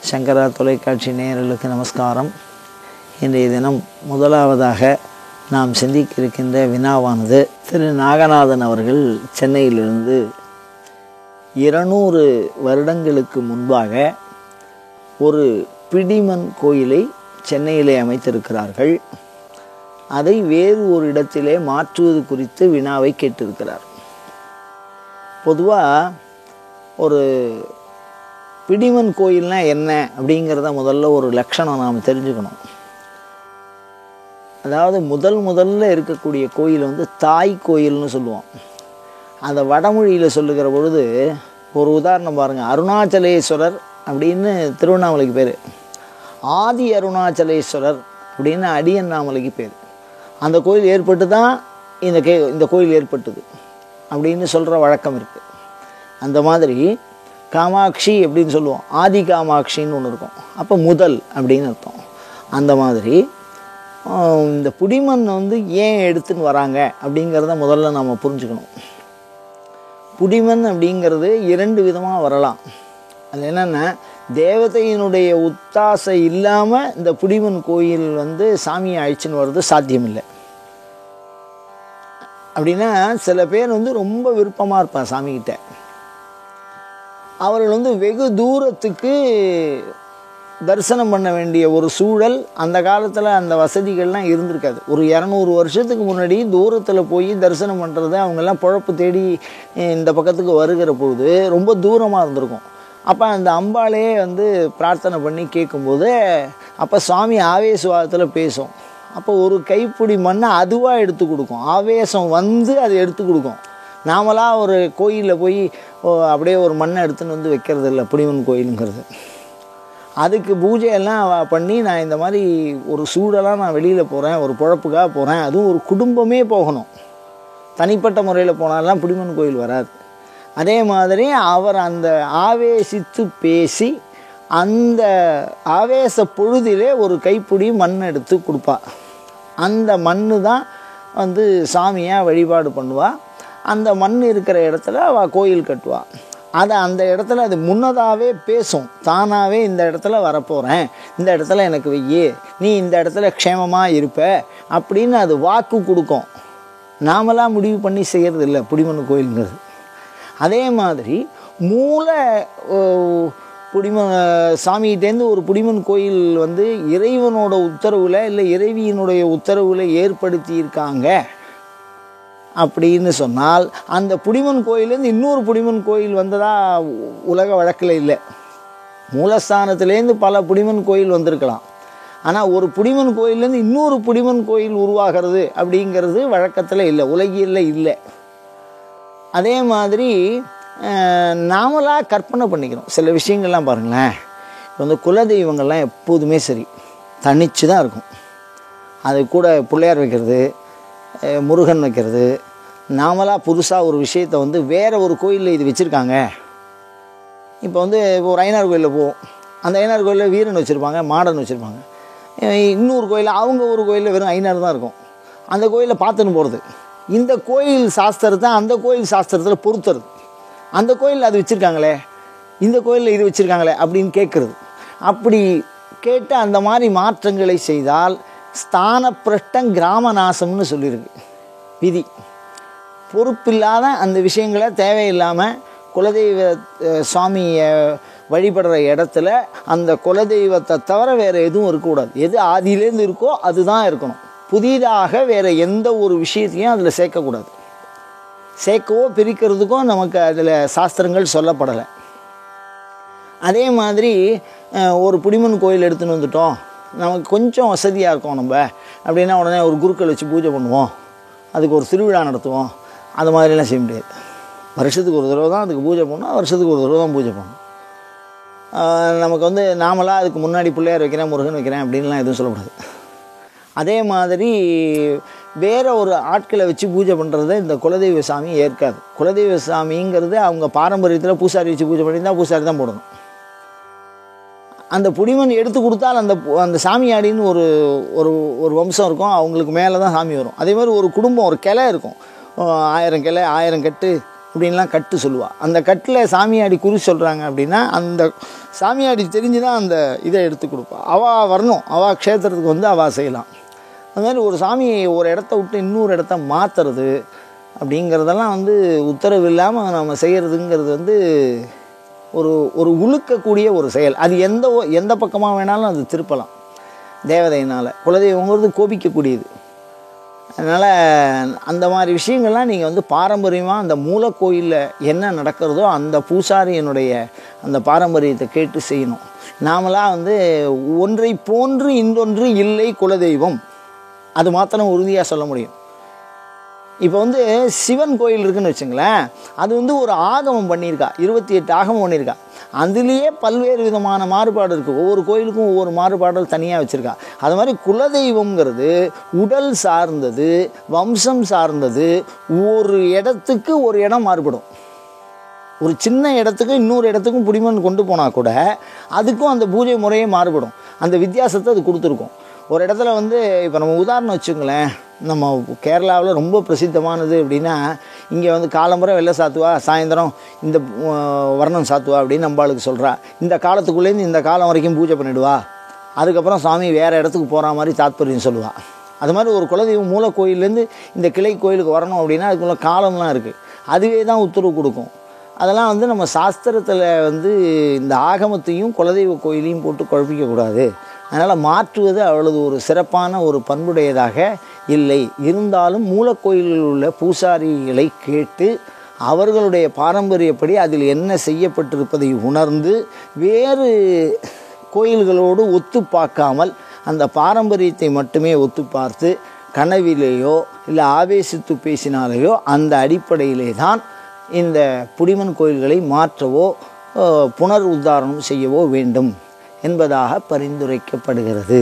சங்கரா தொலைக்காட்சி நேயர்களுக்கு நமஸ்காரம். இன்றைய தினம் முதலாவதாக நாம் சிந்திக்க இருக்கின்ற வினாவானது, திரு நாகநாதன் அவர்கள் சென்னையிலிருந்து 200 வருடங்களுக்கு முன்பாக ஒரு பிடிமண் கோயிலை சென்னையிலே அமைத்திருக்கிறார்கள். அதை வேறு ஒரு இடத்திலே மாற்றுவது குறித்து வினாவை கேட்டிருக்கிறார். பொதுவாக ஒரு பிடிமண் கோயில்னா என்ன அப்படிங்கிறத முதல்ல ஒரு லட்சணம் நாம் தெரிஞ்சுக்கணும். அதாவது முதல்ல இருக்கக்கூடிய கோயில் தாய் கோயில்னு சொல்லுவோம். அந்த வடமொழியில் சொல்லுகிற பொழுது ஒரு உதாரணம் பாருங்கள். அருணாச்சலேஸ்வரர் அப்படின்னு திருவண்ணாமலைக்கு பேர், ஆதி அருணாச்சலேஸ்வரர் அப்படின்னு அடியண்ணாமலைக்கு பேர். அந்த கோயில் ஏற்பட்டு தான் இந்த கோயில் ஏற்பட்டது அப்படின்னு சொல்கிற வழக்கம் இருக்குது. அந்த மாதிரி காமாட்சி அப்படின்னு சொல்லுவோம், ஆதி காமாட்சின்னு ஒன்று இருக்கும். அப்போ முதல் அப்படின்னு அர்த்தம். அந்த மாதிரி இந்த புடிமண் ஏன் எடுத்துன்னு வராங்க அப்படிங்கிறத முதல்ல நம்ம புரிஞ்சுக்கணும். புடிமண் அப்படிங்கிறது 2 விதமாக வரலாம். அது என்னென்னா, தேவதையினுடைய உத்தாசை இல்லாமல் இந்த புடிமண் கோயில் சாமியை அழிச்சுன்னு வர்றது சாத்தியமில்லை. அப்படின்னா சில பேர் ரொம்ப விருப்பமாக இருப்பாங்க சாமிக்கிட்ட. அவர்கள் வெகு தூரத்துக்கு தரிசனம் பண்ண வேண்டிய ஒரு சூழல் அந்த காலத்தில் அந்த வசதிகள்லாம் இருந்திருக்காது. ஒரு 200 வருஷத்துக்கு முன்னாடி தூரத்தில் போய் தரிசனம் பண்ணுறது அவங்கெல்லாம் பொழப்பு தேடி இந்த பக்கத்துக்கு வருகிற பொழுது ரொம்ப தூரமாக இருந்திருக்கும். அப்போ அந்த அம்பாலே பிரார்த்தனை பண்ணி கேட்கும்போது அப்போ சுவாமி ஆவேசவாதத்தில் பேசும். அப்போ ஒரு கைப்பிடி மண்ணை அதுவாக எடுத்து கொடுக்கும். ஆவேசம் அதை எடுத்து கொடுக்கும். நாமளாக ஒரு கோயிலில் போய் அப்படியே ஒரு மண்ணை எடுத்துன்னு வைக்கிறது இல்லை புடிமண் கோயிலுங்கிறது. அதுக்கு பூஜையெல்லாம் பண்ணி நான் இந்த மாதிரி ஒரு சூழலாக நான் வெளியில் போகிறேன், ஒரு பொழப்புக்காக போகிறேன், அதுவும் ஒரு குடும்பமே போகணும். தனிப்பட்ட முறையில் போனாலாம் புடிமண் கோயில் வராது. அதே மாதிரி அவர் அந்த ஆவேசித்து பேசி அந்த ஆவேச பொழுதிலே ஒரு கைப்பிடி மண் எடுத்து கொடுப்பா. அந்த மண் தான் சாமியாக வழிபாடு பண்ணுவாள். அந்த மண் இருக்கிற இடத்துல அவள் கோயில் கட்டுவாள். அந்த இடத்துல அது முன்னதாகவே பேசும். தானாகவே இந்த இடத்துல வரப்போகிறேன், இந்த இடத்துல எனக்கு வெய்யே, நீ இந்த இடத்துல க்ஷேமமாக இருப்ப அப்படின்னு அது வாக்கு கொடுக்கும். நாமெல்லாம் முடிவு பண்ணி செய்கிறது இல்லை புடிமண் கோயிலுங்கிறது. அதே மாதிரி சாமிகிட்டேருந்து ஒரு புடிமண் கோயில் இறைவனோட உத்தரவில் இல்லை இறைவியினுடைய உத்தரவில் ஏற்படுத்தியிருக்காங்க அப்படின்னு சொன்னால், அந்த புடிமண் கோயிலேருந்து இன்னொரு புடிமண் கோயில் வந்ததா உலக வழக்கில் இல்லை. மூலஸ்தானத்துலேருந்து பல புடிமண் கோயில் வந்திருக்கலாம். ஆனால் ஒரு புடிமண் கோயிலேருந்து இன்னொரு புடிமண் கோயில் உருவாகிறது அப்படிங்கிறது வழக்கத்தில் இல்லை, உலகில் இல்லை. அதே மாதிரி நாமளாக கற்பனை பண்ணிக்கிறோம் சில விஷயங்கள்லாம். பாருங்களேன், குலதெய்வங்கள்லாம் எப்போதுமே சரி தனிச்சு தான் இருக்கும். அது கூட பிள்ளையார் வைக்கிறது, முருகன் வைக்கிறது. நாமளாக புதுசாக ஒரு விஷயத்தை வேறு ஒரு கோயிலில் இது வச்சுருக்காங்க. இப்போ ஒரு ஐயனார் கோயிலில் போவோம். அந்த ஐயனார் கோயிலில் வீரன் வச்சுருப்பாங்க, மாடன் வச்சுருப்பாங்க. இன்னொரு கோயிலில் அவங்க ஒரு கோயிலில் வெறும் ஐயனார் தான் இருக்கும். அந்த கோயிலில் பார்த்துன்னு போகிறது. இந்த கோயில் சாஸ்திரத்தை அந்த கோயில் சாஸ்திரத்தில் பொறுத்துறது. அந்த கோயிலில் அது வச்சுருக்காங்களே, இந்த கோயிலில் இது வச்சுருக்காங்களே அப்படின்னு கேட்குறது. அப்படி கேட்டு அந்த மாதிரி மாற்றங்களை செய்தால் ஸ்தான பிரஷ்டம் கிராம நாசம்னு சொல்லியிருக்கு விதி. பொறுப்பில்லாத அந்த விஷயங்களை தேவையில்லாமல் குலதெய்வ சுவாமியை வழிபடுற இடத்துல அந்த குலதெய்வத்தை தவிர வேறு எதுவும் இருக்கக்கூடாது. எது ஆதியிலேருந்து இருக்கோ அதுதான் இருக்கணும். புதிதாக வேறு எந்த ஒரு விஷயத்தையும் அதில் சேர்க்கக்கூடாது. சேர்க்கவோ பிரிக்கிறதுக்கும் நமக்கு அதில் சாஸ்திரங்கள் சொல்லப்படலை. அதே மாதிரி ஒரு புடிமண் கோயில் எடுத்துன்னு வந்துட்டோம், நமக்கு கொஞ்சம் வசதியாக இருக்கும் நம்ம அப்படின்னா உடனே ஒரு குருக்கள் வச்சு பூஜை பண்ணுவோம், அதுக்கு ஒரு திருவிழா நடத்துவோம். அது மாதிரிலாம் செய்ய முடியாது. வருஷத்துக்கு ஒரு தடவை தான் அதுக்கு பூஜை பண்ணணும், வருஷத்துக்கு ஒரு தடவை தான் பூஜை பண்ணணும். நமக்கு நாமளாக அதுக்கு முன்னாடி பிள்ளையார் வைக்கிறேன், முருகன் வைக்கிறேன் அப்படின்லாம் எதுவும் சொல்லக்கூடாது. அதே மாதிரி வேறு ஒரு ஆட்களை வச்சு பூஜை பண்ணுறத இந்த குலதெய்வ சாமி ஏற்காது. குலதெய்வ சாமிங்கிறது அவங்க பாரம்பரியத்தில் பூசாரி வச்சு பூஜை பண்ணியிருந்தால் பூசாரி தான் போடணும். அந்த புடிமண் எடுத்து கொடுத்தால் அந்த சாமியாடின்னு ஒரு ஒரு வம்சம் இருக்கும், அவங்களுக்கு மேலே தான் சாமி வரும். அதே மாதிரி ஒரு குடும்பம், ஒரு கிளை இருக்கும், 1000 கிளை 1000 கட்டு அப்படின்லாம் கட்டு சொல்லுவாள். அந்த கட்டில் சாமியாடி குறி சொல்கிறாங்க அப்படின்னா அந்த சாமியாடி தெரிஞ்சு தான் அந்த இதை எடுத்து கொடுப்பா. அவள் வரணும், அவள் க்ஷேத்திரத்துக்கு வந்து அவள் செய்யலாம். அது மாதிரி ஒரு சாமியை ஒரு இடத்த விட்டு இன்னொரு இடத்த மாற்றுறது அப்படிங்கிறதெல்லாம் வந்து உத்தரவு இல்லாமல் நம்ம செய்கிறதுங்கிறது வந்து ஒரு உழுக்கக்கூடிய ஒரு செயல். அது எந்த பக்கமாக வேணாலும் அது திருப்பலாம். தேவதையினால் குலதெய்வங்கிறது கோபிக்கக்கூடியது. அதனால் அந்த மாதிரி விஷயங்கள்லாம் நீங்கள் வந்து பாரம்பரியமாக அந்த மூலக்கோயிலில் என்ன நடக்கிறதோ அந்த பூசாரியனுடைய அந்த பாரம்பரியத்தை கேட்டு செய்யணும். நாமளாக வந்து ஒன்றை போன்று இன்னொன்று இல்லை குலதெய்வம், அது மாத்திரம் உறுதியாக சொல்ல முடியும். இப்போ வந்து சிவன் கோயில் இருக்குதுன்னு வச்சுங்களேன், அது வந்து ஒரு ஆகமம் பண்ணியிருக்கா, 28 ஆகமம் பண்ணியிருக்கா. அதுலேயே பல்வேறு விதமான மாறுபாடு இருக்குது. ஒவ்வொரு கோயிலுக்கும் ஒவ்வொரு மாறுபாடுகள் தனியாக வச்சுருக்கா. அது மாதிரி குலதெய்வங்கிறது உடல் சார்ந்தது, வம்சம் சார்ந்தது. ஒரு இடத்துக்கு ஒரு இடம் மாறுபடும். ஒரு சின்ன இடத்துக்கு இன்னொரு இடத்துக்கும் புடிமன் கொண்டு போனால் கூட அதுக்கும் அந்த பூஜை முறையே மாறுபடும். அந்த வித்தியாசத்தை அது கொடுத்துருக்கும். ஒரு இடத்துல வந்து இப்போ நம்ம உதாரணம் வச்சுங்களேன், நம்ம கேரளாவில் ரொம்ப பிரசித்தமானது அப்படின்னா, இங்கே வந்து காலம்புரை வெள்ளை சாத்துவா, சாயந்தரம் இந்த வர்ணம் சாத்துவா அப்படின்னு நம்மளுக்கு சொல்கிறா. இந்த காலத்துக்குள்ளேருந்து இந்த காலம் வரைக்கும் பூஜை பண்ணிவிடுவா, அதுக்கப்புறம் சாமி வேறு இடத்துக்கு போகிற மாதிரி தாத்பரியம் சொல்லுவாள். அது மாதிரி ஒரு குலதெய்வம் மூலக்கோயிலேருந்து இந்த கிளை கோயிலுக்கு வரணும் அப்படின்னா அதுக்குள்ள காலம்லாம் இருக்குது. அதுவே தான் உத்தரவு கொடுக்கும். அதெல்லாம் வந்து நம்ம சாஸ்திரத்தில் வந்து இந்த ஆகமத்தையும் குலதெய்வ கோயிலையும் போட்டு குழப்பிக்கக்கூடாது. அதனால் மாற்றுவது அவ்வளவு ஒரு சிறப்பான ஒரு பண்புடையதாக இல்லை. இருந்தாலும் மூலக்கோயிலில் உள்ள பூசாரிகளை கேட்டு அவர்களுடைய பாரம்பரியப்படி அதில் என்ன செய்யப்பட்டிருப்பதை உணர்ந்து வேறு கோயில்களோடு ஒத்து பார்க்காமல் அந்த பாரம்பரியத்தை மட்டுமே ஒத்து பார்த்து கனவிலேயோ இல்லை ஆவேசித்து பேசினாலேயோ அந்த அடிப்படையிலே தான் இந்த புடிமன் கோயில்களை மாற்றவோ புனர் உத்தாரணம் செய்யவோ வேண்டும் என்பதாக பரிந்துரைக்கப்படுகிறது.